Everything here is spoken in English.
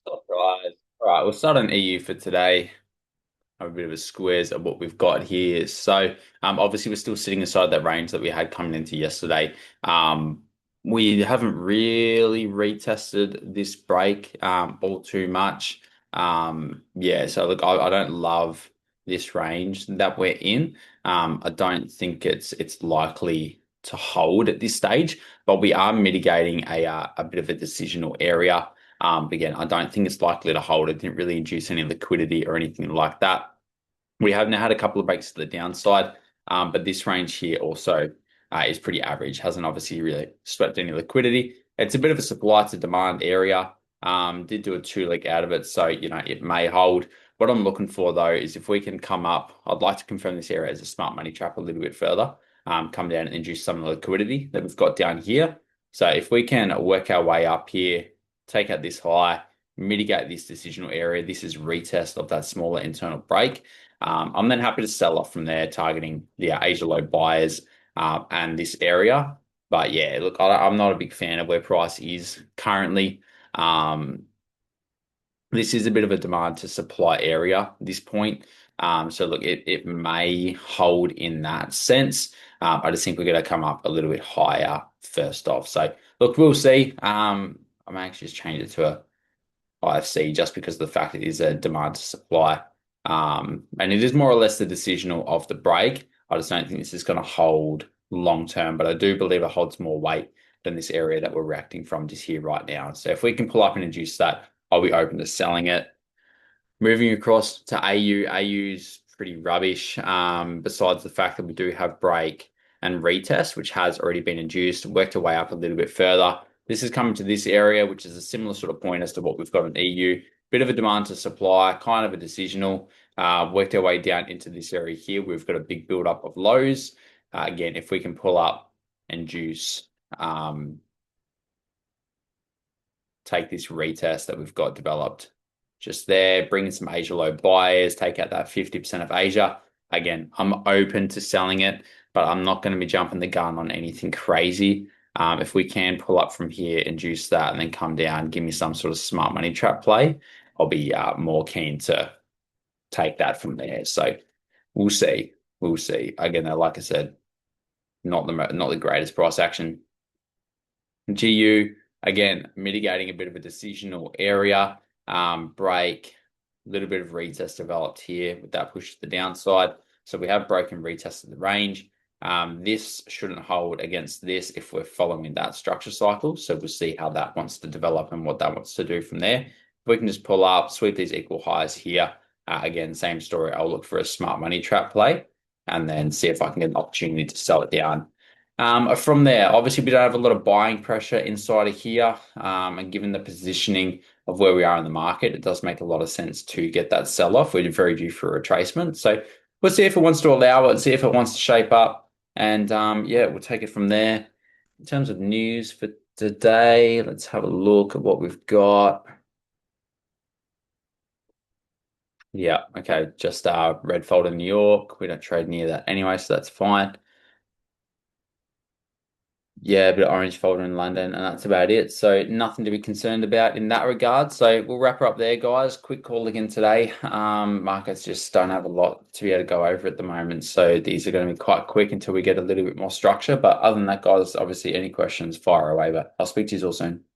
Right. All right, we'll start on EU for today. Have a bit of a squeeze of what we've got here. So, obviously, we're still sitting inside that range that we had coming into yesterday. We haven't really retested this break all too much. Yeah, so look, I don't love this range that we're in. I don't think it's likely to hold at this stage, but we are mitigating a bit of a decisional area. Again, I don't think it's likely to hold. It didn't really induce any liquidity or anything like that. We have now had a couple of breaks to the downside, but this range here also is pretty average. Hasn't obviously really swept any liquidity. It's a bit of a supply to demand area. Did do a two leg out of it, so it may hold. What I'm looking for though is if we can come up, I'd like to confirm this area as a smart money trap a little bit further. Come down and induce some of the liquidity that we've got down here. So if we can work our way up here, take out this high, mitigate this decisional area, this is retest of that smaller internal break. I'm then happy to sell off from there, targeting the Asia low buyers and this area. But yeah, look, I'm not a big fan of where price is currently. Um, this is a bit of a demand to supply area at this point. So look, it may hold in that sense. I just think we're going to come up a little bit higher first off. So look, we'll see. I may actually just change it to a IFC just because of the fact it is a demand to supply. And it is more or less the decisional of the break. I just don't think this is going to hold long term, but I do believe it holds more weight than this area that we're reacting from just here right now. So if we can pull up and induce that, I'll be open to selling it. Moving across to AU, AU's pretty rubbish. Besides the fact that we do have break and retest, which has already been induced, worked our way up a little bit further. This is coming to this area, which is a similar sort of point as to what we've got in EU. Bit of a demand to supply, kind of a decisional. Worked our way down into this area here. We've got a big build up of lows. Again, if we can pull up and juice, take this retest that we've got developed just there, bring in some Asia low buyers, take out that 50% of Asia. Again, I'm open to selling it, but I'm not going to be jumping the gun on anything crazy. If we can pull up from here, induce that, and then come down, give me some sort of smart money trap play, I'll be more keen to take that from there. So we'll see. We'll see. Again, like I said, not the greatest price action. GU, again, mitigating a bit of a decisional area, break, a little bit of retest developed here with that push to the downside. So we have broken retested the range. This shouldn't hold against this if we're following that structure cycle. So we'll see how that wants to develop and what that wants to do from there. If we can just pull up, sweep these equal highs here. Again, same story. I'll look for a smart money trap play and then see if I can get an opportunity to sell it down. From there, obviously, we don't have a lot of buying pressure inside of here. And given the positioning of where we are in the market, it does make a lot of sense to get that sell off. We're very due for a retracement. So we'll see if it wants to allow it, see if it wants to shape up. And yeah, we'll take it from there. In terms of news for today, let's have a look at what we've got. Yeah, okay, just red folder New York. We don't trade near that anyway, so that's fine. Yeah, a bit of orange folder in London, and that's about it. So nothing to be concerned about in that regard. So we'll wrap her up there, guys. Quick call again today. Markets just don't have a lot to be able to go over at the moment. So these are going to be quite quick until we get a little bit more structure. But other than that, guys, obviously any questions, fire away. But I'll speak to you all soon.